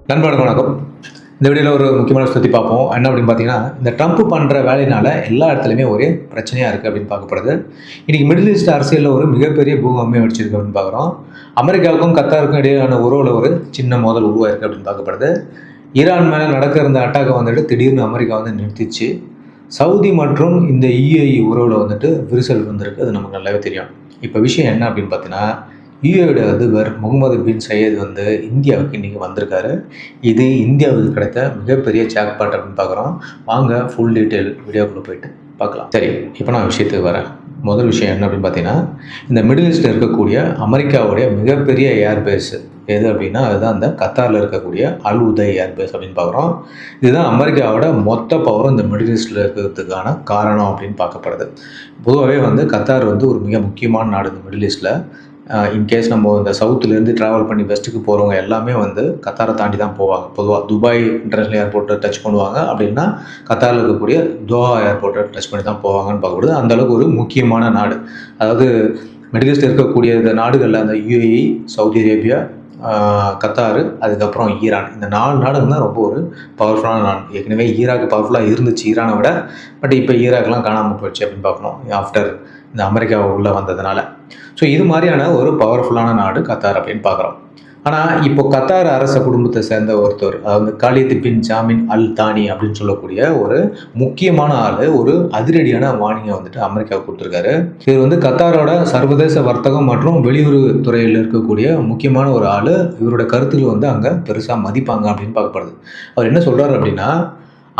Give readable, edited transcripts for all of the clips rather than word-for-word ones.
நண்பர்களுக்கு வணக்கம். இந்த வீடியோவில் ஒரு முக்கியமான விஷயத்தை பத்தி பார்ப்போம். என்ன அப்படின்னு பார்த்தீங்கன்னா, இந்த ட்ரம்ப் பண்ணுற வேலையினால எல்லா இடத்துலையுமே ஒரே பிரச்சனையாக இருக்குது அப்படின்னு பார்க்கப்படுது. இன்னைக்கு மிடில் ஈஸ்ட் அரசியலில் ஒரு மிகப்பெரிய பூகம்பமே வெடிச்சிருக்கு அப்படின்னு பார்க்குறோம். அமெரிக்காவுக்கும் கத்தாருக்கும் இடையிலான உறவில் ஒரு சின்ன மோதல் உருவாயிருக்கு அப்படின்னு பார்க்கப்படுது. ஈரான் மேலே நடக்க இருந்த அட்டாக்கை வந்துட்டு திடீர்னு அமெரிக்கா வந்து நிறுத்திச்சு. சவுதி மற்றும் இந்த யுஏஇ உறவில் வந்துட்டு விரிசல் வந்திருக்கு. அது நமக்கு நல்லாவே தெரியும். இப்போ விஷயம் என்ன அப்படின்னு பார்த்தீங்கன்னா, யுஏஇயோட அதிபர் முகமது பின் சையத் வந்து இந்தியாவுக்கு இன்றைக்கி வந்திருக்காரு. இது இந்தியாவுக்கு கிடைத்த மிகப்பெரிய ஜாக்பாட் அப்படின்னு பார்க்குறோம். வாங்க ஃபுல் டீட்டெயில் வீடியோக்குள்ளே போயிட்டு பார்க்கலாம். சரி, இப்போ நான் விஷயத்துக்கு வரேன். முதல் விஷயம் என்ன அப்படின்னு பார்த்தீங்கன்னா, இந்த மிடில் ஈஸ்டில் இருக்கக்கூடிய அமெரிக்காவுடைய மிகப்பெரிய ஏர்பேஸ் எது அப்படின்னா, அதுதான் அந்த கத்தாரில் இருக்கக்கூடிய அல் உதய் ஏர்பேஸ் அப்படின்னு பார்க்குறோம். இதுதான் அமெரிக்காவோட மொத்த பவரும் இந்த மிடில் ஈஸ்டில் இருக்கிறதுக்கான காரணம் அப்படின்னு பார்க்கப்படுது. பொதுவாகவே வந்து கத்தார் வந்து ஒரு மிக முக்கியமான நாடு இந்த மிடில் ஈஸ்டில். இன்கேஸ் நம்ம இந்த சவுத்துலேருந்து ட்ராவல் பண்ணி வெஸ்ட்டுக்கு போகிறவங்க எல்லாமே வந்து கத்தாரை தாண்டி தான் போவாங்க. பொதுவாக துபாய் இன்டர்நேஷ்னல் ஏர்போர்ட்டை டச் பண்ணுவாங்க. அப்படின்னா கத்தாரில் இருக்கக்கூடிய தோஹா ஏர்போர்ட்டை டச் பண்ணி தான் போவாங்கன்னு பார்க்கப்படுது. அந்தளவுக்கு ஒரு முக்கியமான நாடு. அதாவது மிடில் ஈஸ்டில் இருக்கக்கூடிய இந்த நாடுகளில் அந்த யுஏஇ, சவுதி அரேபியா, கத்தாரு, அதுக்கப்புறம் ஈரான், இந்த 4 நாடுங்க தான் ரொம்ப ஒரு பவர்ஃபுல்லான நாடு. ஏற்கனவே ஈராக் பவர்ஃபுல்லாக இருந்துச்சு ஈரானை விட. பட் இப்போ ஈராக்லாம் காணாமல் போயிடுச்சு அப்படின்னு பார்க்கணும், ஆஃப்டர் இந்த அமெரிக்கா உள்ளே வந்ததுனால. ஸோ இது மாதிரியான ஒரு பவர்ஃபுல்லான நாடு கத்தார் அப்படின்னு பார்க்குறோம். ஆனால் இப்போ கத்தார் அரச குடும்பத்தை சேர்ந்த ஒருத்தர், அதாவது காலித் பின் ஜாமின் அல் தானி அப்படின்னு சொல்லக்கூடிய ஒரு முக்கியமான ஆள் ஒரு அதிரடியான வார்னிங்கை வந்துட்டு அமெரிக்காவுக்கு கொடுத்துருக்காரு. இவர் வந்து கத்தாரோட சர்வதேச வர்த்தகம் மற்றும் வெளியுறவு துறையில் இருக்கக்கூடிய முக்கியமான ஒரு ஆள். இவரோட கருத்துக்கள் வந்து அங்கே பெருசாக மதிப்பாங்க அப்படின்னு பார்க்கப்படுது. அவர் என்ன சொல்கிறார் அப்படின்னா,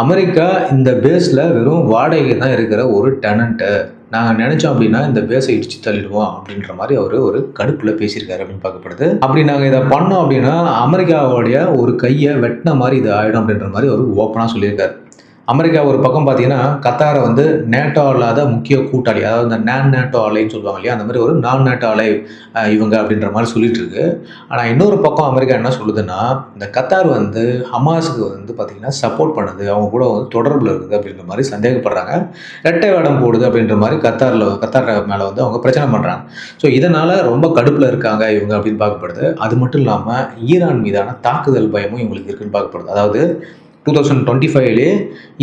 அமெரிக்கா இந்த பேஸில் வெறும் வாடகை தான் இருக்கிற ஒரு டெனண்ட்டு. நாங்கள் நினச்சோம் அப்படின்னா இந்த பேஸை இடிச்சு தள்ளிடுவோம் அப்படின்ற மாதிரி அவர் ஒரு கடுப்பில் பேசியிருக்காரு அப்படின்னு பார்க்கப்படுது. அப்படி நாங்கள் இதை பண்ணோம் அப்படின்னா அமெரிக்காவோடைய ஒரு கையை வெட்டின மாதிரி இது ஆகிடும் அப்படின்ற மாதிரி அவர் ஓப்பனாக சொல்லியிருக்காரு. அமெரிக்கா ஒரு பக்கம் பார்த்தீங்கன்னா கத்தாரை வந்து நேட்டோ இல்லாத முக்கிய கூட்டாளி, அதாவது இந்த நேட்டோ அலைன்னு சொல்லுவாங்க இல்லையா, அந்த மாதிரி ஒரு நேட்டோ அலை இவங்க அப்படின்ற மாதிரி சொல்லிட்டு இருக்கு. ஆனால் இன்னொரு பக்கம் அமெரிக்கா என்ன சொல்லுதுன்னா, இந்த கத்தார் வந்து ஹமாஸுக்கு வந்து பார்த்தீங்கன்னா சப்போர்ட் பண்ணுது, அவங்க கூட வந்து தொடர்பில் இருக்குது அப்படின்ற மாதிரி சந்தேகப்படுறாங்க. இரட்டை வேடம் போடுது அப்படின்ற மாதிரி கத்தார் மேலே வந்து அவங்க பிரச்சனை பண்ணுறாங்க. ஸோ இதனால் ரொம்ப கடுப்பில் இருக்காங்க இவங்க அப்படின்னு பார்க்கப்படுது. அது மட்டும் இல்லாமல் ஈரான் மீதான தாக்குதல் பயமும் இவங்களுக்கு இருக்குன்னு பார்க்கப்படுது. அதாவது 2025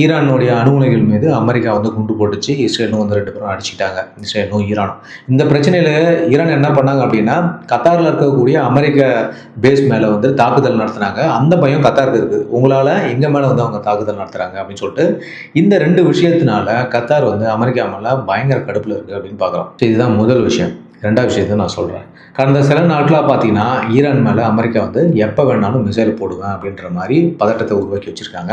ஈரானுடைய அணு உலைகள் மீது அமெரிக்கா வந்து குண்டு போட்டுச்சு. இஸ்ரேலும் வந்து 2 பேரும் அடிச்சுட்டாங்க, இஸ்ரேலும் ஈரானும். இந்த பிரச்சனையில் ஈரான் என்ன பண்ணாங்க அப்படின்னா, கத்தாரில் இருக்கக்கூடிய அமெரிக்க பேஸ் மேலே வந்து தாக்குதல் நடத்துனாங்க. அந்த பயம் கத்தாருக்கு இருக்குது, உங்களால் எங்கள் மேலே வந்து அவங்க தாக்குதல் நடத்துகிறாங்க அப்படின்னு சொல்லிட்டு. இந்த 2 விஷயத்தினால கத்தார் வந்து அமெரிக்கா மேலே பயங்கர கடுப்பில் இருக்குது அப்படின்னு பார்க்குறோம். இதுதான் முதல் விஷயம். 2வது விஷயத்தை நான் சொல்கிறேன். கடந்த சில நாட்களாக பார்த்தீங்கன்னா ஈரான் மேலே அமெரிக்கா வந்து எப்போ வேணாலும் மிசைல் போடுவேன் அப்படின்ற மாதிரி பதட்டத்தை உருவாக்கி வச்சுருக்காங்க.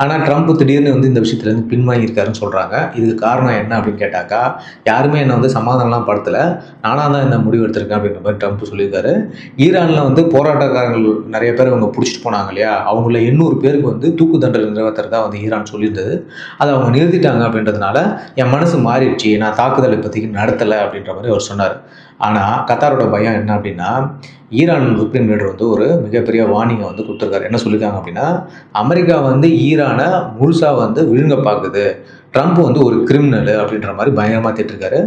ஆனால் ட்ரம்ப் திடீர்னு வந்து இந்த விஷயத்துலேருந்து பின்வாங்கியிருக்காருன்னு சொல்கிறாங்க. இதுக்கு காரணம் என்ன அப்படின்னு கேட்டாக்கா, யாருமே என்னை வந்து சமாதானம்லாம் படுத்தலை, நானாக தான் இந்த முடிவு எடுத்திருக்கேன் அப்படின்ற மாதிரி ட்ரம்ப் சொல்லியிருக்காரு. ஈரானில் வந்து போராட்டக்காரர்கள் நிறைய பேர் அவங்க பிடிச்சிட்டு போனாங்க இல்லையா, அவங்கள 800 பேருக்கு வந்து தூக்கு தண்டனை நிறைவேற்றுறதா வந்து ஈரான் சொல்லியிருந்தது. அதை அவங்க நிறுத்திட்டாங்க அப்படின்றதுனால என் மனசு மாறிடுச்சு, நான் தாக்குதலை இப்போதைக்கு நடத்தலை அப்படின்ற மாதிரி அவர் சொன்னார். ஆனால் கத்தாரோட பயம் என்ன அப்படின்னா, ஈரான் சுப்ரீம் லீடர் வந்து ஒரு மிகப்பெரிய வார்னிங்கை வந்து கொடுத்துருக்காரு. என்ன சொல்லியிருக்காங்க அப்படின்னா, அமெரிக்கா வந்து ஈரானை முழுசாக வந்து விழுங்க பார்க்குது, ட்ரம்ப் வந்து ஒரு கிரிமினல் அப்படின்ற மாதிரி பயங்கரமாக திட்டிருக்காரு.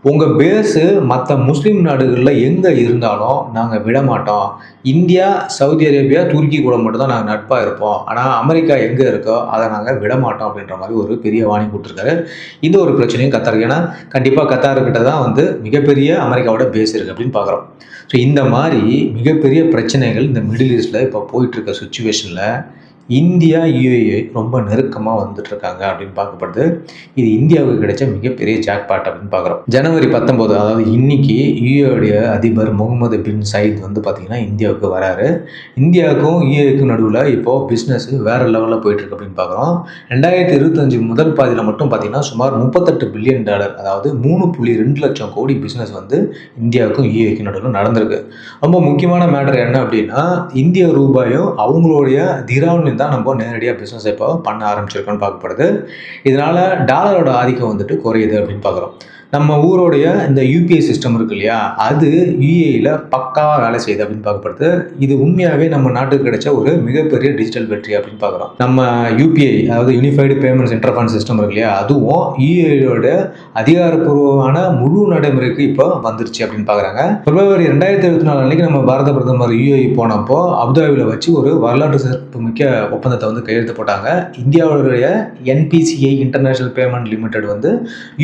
உங்கள் பேஸு மற்ற முஸ்லீம் நாடுகளில் எங்கே இருந்தாலும் நாங்கள் விட மாட்டோம். இந்தியா, சவுதி அரேபியா, துருக்கி கூட மட்டும் தான் நாங்கள் நட்பாக இருப்போம். ஆனால் அமெரிக்கா எங்கே இருக்கோ அதை நாங்கள் விட மாட்டோம் அப்படின்ற மாதிரி ஒரு பெரிய வார்னிங் கொடுத்துருக்காரு. இந்த ஒரு பிரச்சனையும் கத்தாருக்கு, ஏன்னா கண்டிப்பாக கத்தாருக்கிட்ட தான் வந்து மிகப்பெரிய அமெரிக்காவோட பேஸ் இருக்குது அப்படின்னு பார்க்குறோம். ஸோ இந்த மாதிரி மிகப்பெரிய பிரச்சனைகள் இந்த மிடில் ஈஸ்டில் இப்போ போயிட்டுருக்க சுச்சுவேஷனில் இந்தியா, யுஏஇ ரொம்ப நெருக்கமாக வந்துட்டுருக்காங்க அப்படின்னு பார்க்கப்படுது. இது இந்தியாவுக்கு கிடைச்ச மிகப்பெரிய ஜாக்பாட் அப்படின்னு பார்க்குறோம். ஜனவரி 19, அதாவது இன்னைக்கு யுஏஇயோடைய அதிபர் முகமது பின் சயீத் வந்து பார்த்திங்கன்னா இந்தியாவுக்கு வராரு. இந்தியாவுக்கும் யுஏஇக்கும் நடுவில் இப்போது பிஸ்னஸ் வேறு லெவலில் போயிட்டுருக்கு அப்படின்னு பார்க்குறோம். 2025 முதல் பாதியில் மட்டும் பார்த்திங்கன்னா சுமார் $38 பில்லியன், அதாவது 3.2 லட்சம் கோடி பிஸ்னஸ் வந்து இந்தியாவுக்கும் யுஏஇக்கும் நடுவில் நடந்திருக்கு. ரொம்ப முக்கியமான மேட்டர் என்ன அப்படின்னா, இந்திய ரூபாயும் அவங்களுடைய திராவின் தான் நம்ம நேரடியாக பிஸ்னஸ் இப்போ பண்ண ஆரம்பிச்சிருக்கோன்னு பார்க்கப்படுது. இதனால் டாலரோட ஆதிக்கம் வந்துட்டு குறையுது அப்படின்னு பார்க்குறோம். நம்ம ஊரோடைய இந்த யூபிஐ சிஸ்டம் இருக்கு இல்லையா, அது யுஏஇல பக்காவா வேலை செய்யுது அப்படின்னு பார்க்கப்படுது. இது உண்மையாவே நம்ம நாட்டுக்கு கிடைச்ச ஒரு மிகப்பெரிய டிஜிட்டல் வெற்றி அப்படின்னு பார்க்குறோம். நம்ம யூபிஐ, அதாவது யூனிஃபைடு பேமெண்ட்ஸ் இன்டர்ஃபேஸ் சிஸ்டம் இருக்கு இல்லையா, அதுவும் யுஏஇயோட அதிகாரப்பூர்வமான முழு நடைமுறைக்கு இப்போ வந்துருச்சு அப்படின்னு பார்க்குறாங்க. பிப்ரவரி 2024 அன்னைக்கு நம்ம பாரத பிரதமர் யுஏஇ போனப்போ அபுதாபியில் வச்சு ஒரு வரலாற்று சிறப்புமிக்க ஒப்பந்தத்தை வந்து கையெழுத்து போட்டாங்க. இந்தியாவுடைய என்பிசிஐ இன்டர்நேஷனல் பேமெண்ட் லிமிடெட் வந்து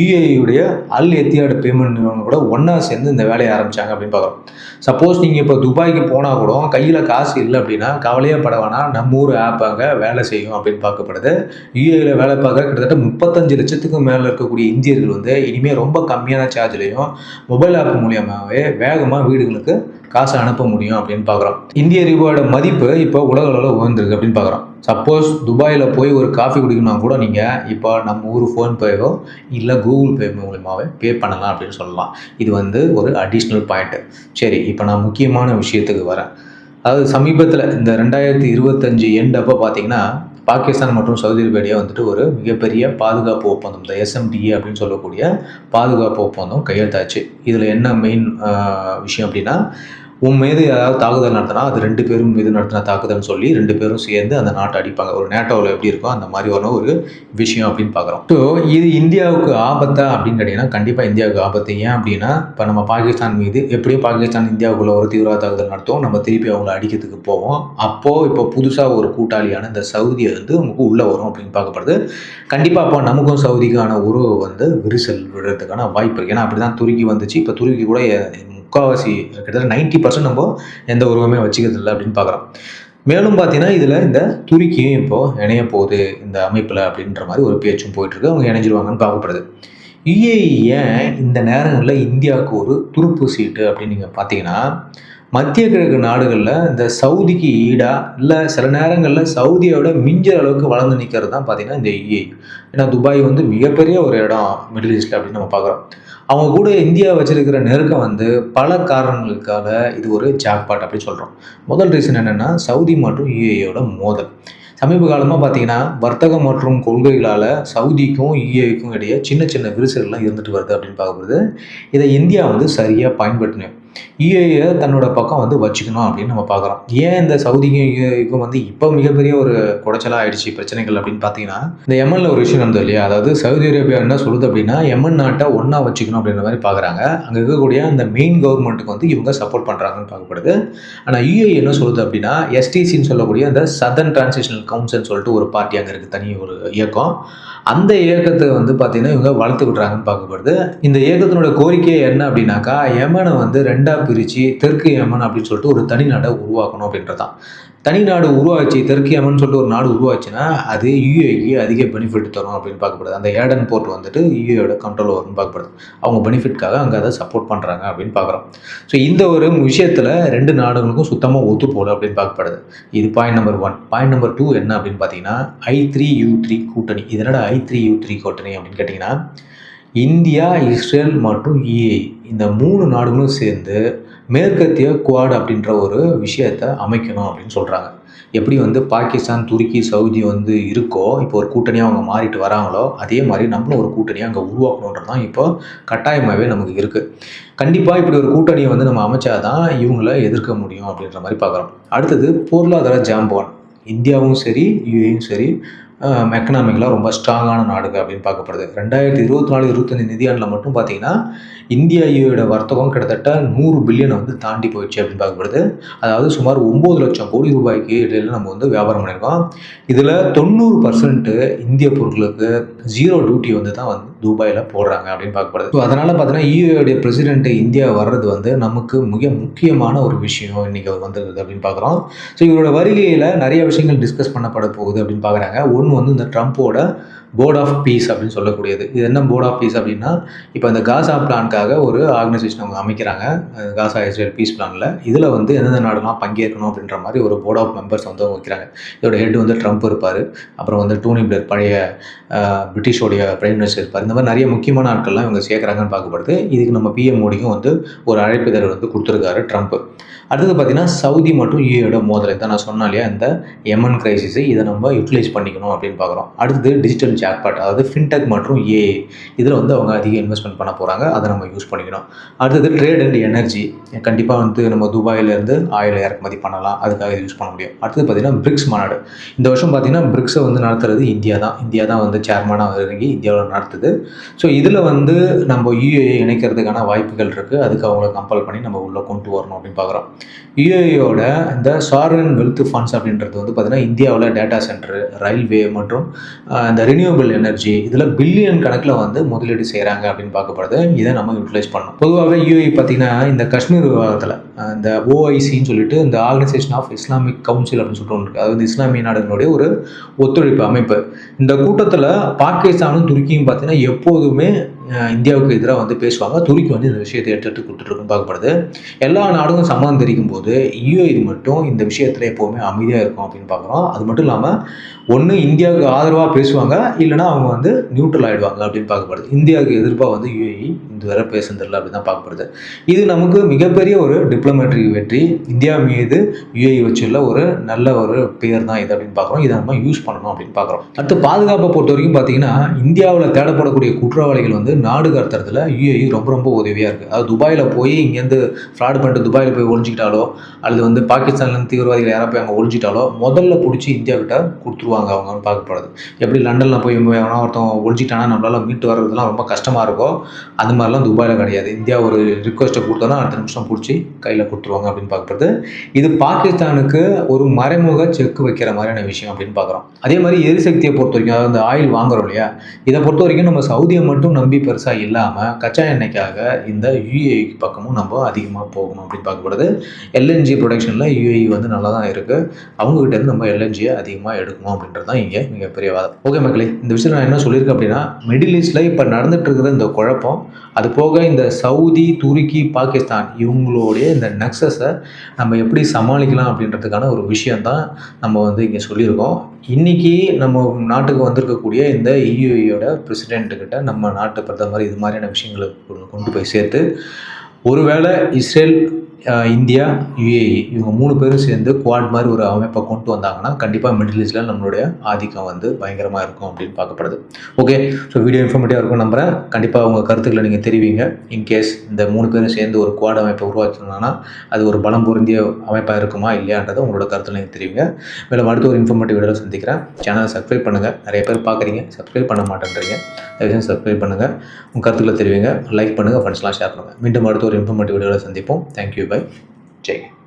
யுஏஇயுடைய அல் எத்தியாட் பேமெண்ட் நிறுவனம் கூட ஒன்றா சேர்ந்து இந்த வேலையை ஆரம்பித்தாங்க அப்படின்னு பார்க்குறோம். சப்போஸ் நீங்கள் இப்போ துபாய்க்கு போனால் கூட கையில் காசு இல்லை அப்படின்னா கவலையே பட வேணாம், நம்ம ஊர் ஆப் அங்கே வேலை செய்யும் அப்படின்னு பார்க்கப்படுது. யுஏஇயில் வேலை பார்க்க கிட்டத்தட்ட 35 லட்சத்துக்கும் மேலே இருக்கக்கூடிய இந்தியர்கள் வந்து இனிமேல் ரொம்ப கம்மியான சார்ஜ்லையும் மொபைல் ஆப் மூலியமாகவே வேகமாக வீடுகளுக்கு காசு அனுப்ப முடியும் அப்படின்னு பார்க்குறோம். இந்திய ரூபாயோட மதிப்பு இப்போ உலக அளவில் உயர்ந்திருக்கு அப்படின்னு பார்க்குறோம். சப்போஸ் துபாயில் போய் ஒரு காஃபி குடிக்கணும்னா கூட நீங்கள் இப்போ நம்ம ஊர் ஃபோன்பேவோ இல்லை கூகுள் பே மூலியமாகவே பே பண்ணலாம் அப்படின்னு சொல்லலாம். இது வந்து ஒரு அடிஷ்னல் பாயிண்ட்டு. சரி, இப்போ நான் முக்கியமான விஷயத்துக்கு வரேன். அதாவது சமீபத்தில் இந்த 2025 எண்ட் அப்போ பார்த்தீங்கன்னா பாகிஸ்தான் மற்றும் சவுதி அரேபியா வந்துட்டு ஒரு மிகப்பெரிய பாதுகாப்பு ஒப்பந்தம், இந்த எஸ்எம்டிஏ அப்படின்னு சொல்லக்கூடிய பாதுகாப்பு ஒப்பந்தம் கையெழுத்தாச்சு. இதில் என்ன மெயின் விஷயம் அப்படின்னா, உன் மீது ஏதாவது தாக்குதல் நடத்தினா அது 2 பேரும் மீது நடத்தின தாக்குதல்னு சொல்லி 2 பேரும் சேர்ந்து அந்த நாட்டை அடிப்பாங்க. ஒரு நேட்டோவில் எப்படி இருக்கோ அந்த மாதிரி ஒரு விஷயம் அப்படின்னு பார்க்குறோம். ஸோ இது இந்தியாவுக்கு ஆபத்தா அப்படின்னு கேட்டிங்கன்னா கண்டிப்பாக இந்தியாவுக்கு ஆபத்து. ஏன் அப்படின்னா, இப்போ நம்ம பாகிஸ்தான் மீது எப்படியும் பாகிஸ்தான் இந்தியாவுக்குள்ள ஒரு தீவிரவாத தாக்குதல் நடத்தும், நம்ம திருப்பி அவங்கள அடிக்கிறதுக்கு போவோம். அப்போது இப்போ புதுசாக ஒரு கூட்டாளியான இந்த சவுதியை வந்து நமக்கு உள்ளே வரும் அப்படின்னு பார்க்கப்படுது. கண்டிப்பாக அப்போ நமக்கும் சவுதிக்கான உறவு வந்து விரிசல் விடுறதுக்கான வாய்ப்பு இருக்குது. ஏன்னா அப்படி தான் துருக்கி வந்துச்சு. இப்போ துருக்கி கூட முக்கால்வாசி கிட்டத்தட்ட 90% நம்ம எந்த உறவுமே வச்சுக்கிறது இல்லை அப்படின்னு பார்க்குறோம். மேலும் பார்த்தீங்கன்னா இதில் இந்த துருக்கியும் இப்போது இணைய போகுது இந்த அமைப்பில் அப்படின்ற மாதிரி ஒரு பேச்சும் போயிட்டுருக்கு. அவங்க இணைஞ்சிருவாங்கன்னு பார்க்கப்படுது. யுஏஇ ஏன் இந்த நேரங்களில் இந்தியாவுக்கு ஒரு துருப்பு சீட்டு அப்படின்னு நீங்கள் பார்த்தீங்கன்னா, மத்திய கிழக்கு நாடுகளில் இந்த சவுதிக்கு ஈடாக இல்லை சில நேரங்களில் சவுதியோட மிஞ்சுற அளவுக்கு வளர்ந்து நிற்கிறது தான் பார்த்தீங்கன்னா இந்த யுஏஇ. ஏன்னா துபாய் வந்து மிகப்பெரிய ஒரு இடம் மிடில் ஈஸ்டில் அப்படின்னு நம்ம பார்க்குறோம். அவங்க கூட இந்தியா வச்சிருக்கிற நெருக்கம் வந்து பல காரணங்களுக்காக இது ஒரு ஜாக்பாட் அப்படின்னு சொல்கிறோம். முதல் ரீசன் என்னென்னா, சவுதி மற்றும் யுஏஇயோட மோதல். சமீப காலமாக பார்த்தீங்கன்னா வர்த்தகம் மற்றும் கொள்கைகளால் சவுதிக்கும் யுஏஇக்கும் இடையே சின்ன சின்ன விரிசல்கள்லாம் இருந்துட்டு வருது அப்படின்னு பார்க்கப்படுது. இதை இந்தியா வந்து சரியாக பயன்படுத்தினேன். யுஏஇயை தன்னோட பக்கம் வந்து வச்சுக்கணும் அப்படின்னு நம்ம பார்க்குறோம். ஏன் இந்த சவுதிக்கும் யுஏஇக்கும் வந்து இப்போ மிகப்பெரிய ஒரு குடைச்சலாக ஆயிடுச்சு பிரச்சனைகள் அப்படின்னு பார்த்தீங்கன்னா, இந்த எமனில் ஒரு விஷயம் நடந்தது இல்லையா, அதாவது சவுதி அரேபியா என்ன சொல்லுது அப்படின்னா எமன் நாட்டை ஒன்றா வச்சுக்கணும் அப்படின்ற மாதிரி பார்க்குறாங்க. அங்கே இருக்கக்கூடிய அந்த மெயின் கவர்மெண்ட்டுக்கு வந்து இவங்க சப்போர்ட் பண்ணுறாங்கன்னு பார்க்கப்படுது. ஆனால் யுஏஇ என்ன சொல்லுது அப்படின்னா, எஸ்டிசின்னு சொல்லக்கூடிய அந்த சதர்ன் டிரான்சிஷனல் கவுன்சில்னு சொல்லிட்டு ஒரு பார்ட்டி அங்கே இருக்குது, தனி ஒரு இயக்கம். அந்த இயக்கத்தை வந்து பார்த்தீங்கன்னா இவங்க வளர்த்து விட்றாங்கன்னு பார்க்கப்படுது. இந்த இயக்கத்தினோட கோரிக்கை என்ன அப்படின்னாக்கா, எமனை வந்து 2ஆக பிரித்து தெற்கு எமன் அப்படின்னு சொல்லிட்டு ஒரு தனி நாடை உருவாக்கணும் அப்படின்றதான். தனி நாடு உருவாச்சு, தெற்கு எமன் சொல்லிட்டு ஒரு நாடு உருவாச்சுன்னா அது யுஏஇக்கு அதிக பெனிஃபிட் தரும் அப்படின்னு பார்க்கப்படுது. அந்த ஏடன் போர்ட் வந்துட்டு யுஏயோட கண்ட்ரோல் வரும்னு பார்க்கப்படுது. அவங்க பெனிஃபிட்காக அங்கே அதை சப்போர்ட் பண்ணுறாங்க அப்படின்னு பார்க்குறோம். ஸோ இந்த ஒரு விஷயத்தில் 2 நாடுகளுக்கும் சுத்தமாக ஒத்து போகல அப்படின்னு பார்க்கப்படுது. இது பாயிண்ட் நம்பர் 1. பாயிண்ட் நம்பர் 2 என்ன அப்படின்னு பார்த்தீங்கன்னா, I3U3 கூட்டணி. இதனோட I3U3 கூட்டணி அப்படின்னு கேட்டிங்கன்னா, இந்தியா, இஸ்ரேல் மற்றும் யுஏஇ இந்த 3 நாடுகளும் சேர்ந்து மேற்கத்திய குவாட் அப்படின்ற ஒரு விஷயத்தை அமைக்கணும் அப்படின்னு சொல்கிறாங்க. எப்படி வந்து பாகிஸ்தான், துருக்கி, சவுதி வந்து இருக்கோ, இப்போ ஒரு கூட்டணியாக அவங்க மாறிட்டு வராங்களோ, அதே மாதிரி நம்மளும் ஒரு கூட்டணியாக அங்கே உருவாக்கணுன்றது தான் இப்போ கட்டாயமாகவே நமக்கு இருக்குது. கண்டிப்பாக இப்படி ஒரு கூட்டணியை வந்து நம்ம அமைச்சாதான் இவங்கள எதிர்க்க முடியும் அப்படின்ற மாதிரி பார்க்குறோம். அடுத்தது பொருளாதார ஜாம்பவான். இந்தியாவும் சரி, யுஏயும் சரி எக்கனாமிக்கலாக ரொம்ப ஸ்ட்ராங்கான நாடுங்க அப்படின்னு பார்க்கப்படுது. 2024-25 நிதியாண்டில் மட்டும் பார்த்தீங்கன்னா இந்தியா யுஏயோட வர்த்தகம் கிட்டத்தட்ட 100 பில்லியன் வந்து தாண்டி போயிடுச்சு அப்படின்னு பார்க்கப்படுது. அதாவது சுமார் 9 லட்சம் கோடி ரூபாய்க்கு இடையில நம்ம வந்து வியாபாரம் பண்ணியிருக்கோம். இதில் 90% இந்திய பொருட்களுக்கு 0 டியூட்டி வந்து தான் வந்து துபாயில் போடுறாங்க அப்படின்னு பார்க்கப்படுது. ஸோ அதனால் பார்த்தீங்கன்னா யுஏயோடைய பிரசிடென்ட் இந்தியா வர்றது வந்து நமக்கு மிக முக்கியமான ஒரு விஷயம் இன்றைக்கி அவர் வந்திருக்குது அப்படின்னு பார்க்குறோம். ஸோ இவரோட வருகையில் நிறைய விஷயங்கள் டிஸ்கஸ் பண்ணப்பட போகுது அப்படின்னு பார்க்குறாங்க. ஒன்று வந்து இந்த ட்ரம்ப்போட போர்ட் ஆஃப் பீஸ் அப்படின்னு சொல்லக்கூடியது. இது என்ன போர்ட் ஆஃப் பீஸ் அப்படின்னா, இப்போ இந்த காசா பிளானுக்காக ஒரு ஆர்கனைசேஷன் அவங்க அமைக்கிறாங்க, காசா இஸ்ரேல் பீஸ் பிளானில். இதில் வந்து எந்தெந்த நாடுலாம் பங்கேற்கணும் அப்படின்ற மாதிரி ஒரு போர்ட் ஆஃப் மெம்பர்ஸ் வந்து அவங்க வைக்கிறாங்க. இதோட ஹெட் வந்து ட்ரம்ப் இருப்பார், அப்புறம் வந்து டோனி பிளேர் பழைய பிரிட்டிஷோடைய பிரைம் மினிஸ்டர் இருப்பார். இந்த மாதிரி நிறைய முக்கியமான ஆட்கள்லாம் இவங்க சேர்க்குறாங்கன்னு பார்க்கப்படுது. இதுக்கு நம்ம பிஎம் மோடிக்கும் வந்து ஒரு அழைப்பிதழ் வந்து கொடுத்துருக்காரு ட்ரம்ப். அடுத்தது பார்த்தீங்கன்னா சவுதி மற்றும் யுஏயோட மோதலை தான் நான் சொன்னேன் இல்லையா, இந்த எமன் கிரைசிஸை இதை நம்ம யூட்டிலைஸ் பண்ணிக்கணும் அப்படின்னு பார்க்குறோம். அடுத்தது டிஜிட்டல் ஜாக்பாட், அதாவது ஃபின்டெக் மற்றும் ஏஐ இதில் வந்து அவங்க அதிக இன்வெஸ்ட்மெண்ட் பண்ண போகிறாங்க. அதை நம்ம யூஸ் பண்ணிக்கணும். அடுத்தது ட்ரேட் அண்ட் எனர்ஜி. கண்டிப்பாக வந்து நம்ம துபாயிலேருந்து ஆயில் இறக்குமதி பண்ணலாம், அதுக்காக யூஸ் பண்ண முடியும். அடுத்தது பார்த்திங்கன்னா பிரிக்ஸ் மாநாடு. இந்த வருஷம் பார்த்திங்கன்னா பிரிக்ஸை வந்து நடத்துறது இந்தியா தான் வந்து சேர்மனாக இறங்கி இந்தியாவில் நடத்துது. ஸோ இதில் வந்து நம்ம யூஏஇ இணைக்கிறதுக்கான வாய்ப்புகள் இருக்குது. அதுக்கு அவங்கள கம்பல் பண்ணி நம்ம உள்ளே கொண்டு வரணும் அப்படின்னு பார்க்குறோம். யூஏஇயோட இந்த சாவரன் வெல்த் ஃபண்ட்ஸ் அப்படின்றது வந்து பார்த்திங்கன்னா இந்தியாவில் டேட்டா சென்டர், ரயில்வே மற்றும் இந்த ரினியூவபிள் எனர்ஜி இதில் பில்லியன் கணக்கில் வந்து முதலீடு செய்கிறாங்க அப்படின்னு பார்க்கப்படுது. இதை நம்ம யூட்டிலைஸ் பண்ணணும். பொதுவாகவே யூஏஇ பார்த்திங்கன்னா இந்த காஷ்மீர் விவகாரத்தில் இந்த ஓஐசின்னு சொல்லிட்டு இந்த ஆர்கனைசேஷன் ஆஃப் இஸ்லாமிக் கவுன்சில் அப்படின்னு சொல்லிட்டு ஒன்று இருக்குது. அதாவது இஸ்லாமிய நாடுகளுடைய ஒரு ஒத்துழைப்பு அமைப்பு. இந்த கூட்டத்தில் பாகிஸ்தானும் துருக்கியும் பார்த்திங்கன்னா எப்போதுமே இந்தியாவுக்கு எதிராக வந்து பேசுவாங்க. துருக்கி வந்து இந்த விஷயத்தை எடுத்துகிட்டு கொடுத்துருக்குன்னு பார்க்கப்படுது. எல்லா நாடுகளும் சம்மதம் தெரிவிக்கும் போது யூஏஇ மட்டும் இந்த விஷயத்தில் எப்போவுமே அமைதியாக இருக்கும் அப்படின்னு பார்க்குறோம். அது மட்டும் இல்லாமல் ஒன்று இந்தியாவுக்கு ஆதரவாக பேசுவாங்க, இல்லைனா அவங்க வந்து நியூட்ரல் ஆகிடுவாங்க அப்படின்னு பார்க்கப்படுது. இந்தியாவுக்கு எதிர்ப்பாக வந்து யூஏஇ இந்த வரை பேசுனதில்லை அப்படின்னு தான் பார்க்கப்படுது. இது நமக்கு மிகப்பெரிய ஒரு டிப்ளமேட்டிக் வெற்றி. இந்தியா மீது யூஏஇ வச்சுள்ள ஒரு நல்ல ஒரு பேர் தான் இது அப்படின்னு பார்க்குறோம். இதை நம்ம யூஸ் பண்ணணும் அப்படின்னு பார்க்குறோம். அடுத்து பாதுகாப்பை பொறுத்த வரைக்கும் பார்த்தீங்கன்னா இந்தியாவில் தேடப்படக்கூடிய குற்றவாளிகள் வந்து நாடு கடத்துறதுல யூஏஇ ரொம்ப உதவியாக இருக்குது. அதாவது துபாயில் போய் இங்கேருந்து ஃப்ராட் பண்ணிட்டு துபாயில் போய் ஒழிஞ்சிக்கிட்டாலோ அல்லது வந்து பாகிஸ்தான்லேருந்து தீவிரவாதிகள் யாராவது போய் அங்கே ஒழிஞ்சிட்டாலோ முதல்ல பிடிச்சி இந்தியாவிட்ட கொடுத்துருவாங்க அவங்கன்னு பார்க்கப்படுது. எப்படி லண்டனில் போய் எவனா ஒருத்தன் ஒழிஞ்சிட்டானா நம்மளால் மீட்டு வர்றதுலாம் ரொம்ப கஷ்டமாக இருக்கும். அது மாதிரிலாம் துபாயில் கிடையாது. இந்தியா ஒரு ரிக்வஸ்ட்டை கொடுத்தோன்னா அடுத்த நிமிஷம் பிடிச்சி கையில் கொடுத்துருவாங்க அப்படின்னு பார்க்கப்படுது. இது பாகிஸ்தானுக்கு ஒரு மறைமுக செக் வைக்கிற மாதிரியான விஷயம் அப்படின்னு பார்க்குறோம். அதே மாதிரி எரிசக்தியை பொறுத்த வரைக்கும், அதாவது அந்த ஆயில் வாங்குறோம் இல்லையா, இதை பொறுத்த வரைக்கும் நம்ம சவுதியை மட்டும் நம்பி பெருசாக இல்லாமல் கச்சா எண்ணெய்க்காக இந்த யூஏஇ பக்கமும் நம்ம அதிகமாக போகணும் அப்படின்னு பார்க்கப்படுது. எல்என்ஜி ப்ரொடக்ஷனில் யூஏஇ வந்து நல்லா தான் இருக்குது. அவங்ககிட்டேருந்து நம்ம எல்என்ஜியை அதிகமாக எடுக்கணும் அப்படின்றது தான் இங்கே மிகப்பெரிய வாதம். ஓகே மக்களே, இந்த விஷயம் நான் என்ன சொல்லியிருக்கேன் அப்படின்னா, மிடில் ஈஸ்டில் இப்போ நடந்துட்டு இருக்கிற இந்த குழப்பம், அது போக இந்த சவுதி, துருக்கி, பாகிஸ்தான் இவங்களுடைய இந்த நெக்ஸஸை நம்ம எப்படி சமாளிக்கலாம் அப்படின்றதுக்கான ஒரு விஷயந்தான் நம்ம வந்து இங்கே சொல்லியிருக்கோம். இன்றைக்கி நம்ம நாட்டுக்கு வந்திருக்கக்கூடிய இந்த யூஏஇயோட பிரசிடென்ட்டுக்கிட்ட நம்ம நாட்டு பிரதமர் இது மாதிரியான விஷயங்களை கொண்டு போய் சேர்த்து, ஒருவேளை இஸ்ரேல், இந்தியா, யூஏஇ இவங்க 3 பேரும் சேர்ந்து குவாட் மாதிரி ஒரு அமைப்பை கொண்டு வந்தாங்கன்னா கண்டிப்பாக மிடில் ஈஸ்டில் நம்மளுடைய ஆதிக்கம் வந்து பயங்கரமாக இருக்கும் அப்படின்னு பார்க்கப்படுது. ஓகே, ஸோ வீடியோ இன்ஃபர்மேட்டிவாக இருக்கும் நம்புகிறேன். கண்டிப்பாக உங்கள் கருத்துக்களை நீங்கள் தெரிவிங்க. இன்கேஸ் இந்த 3 பேரும் சேர்ந்து ஒரு குவாட் அமைப்பை உருவாக்கினாங்கன்னா அது ஒரு பலம் பொருந்திய அமைப்பாக இருக்குமா இல்லையான்றதை உங்களோட கருத்தில் நீங்கள் தெரிவிங்க. மேலும் அடுத்த ஒரு இன்ஃபர்மேட்டிவ் வீடியோவில் சந்திக்கிறேன். சேனலை சப்ஸ்கிரைப் பண்ணுங்கள். நிறைய பேர் பார்க்குறீங்க, சப்ஸ்கிரைப் பண்ண மாட்டேன்றீங்க. தயவுசெய்து சப்ஸ்கிரைப் பண்ணுங்கள். உங்கள் கருத்துக்களை தெரிவிங்க. லைக் பண்ணுங்கள், ஃப்ரெண்ட்ஸ்லாம் ஷேர் பண்ணுங்கள். மீண்டும் அடுத்த ஒரு இன்ஃபர்மேட்டிவ் வீடியோவில் சந்திப்போம். தேங்க்யூ. Bye. Jai.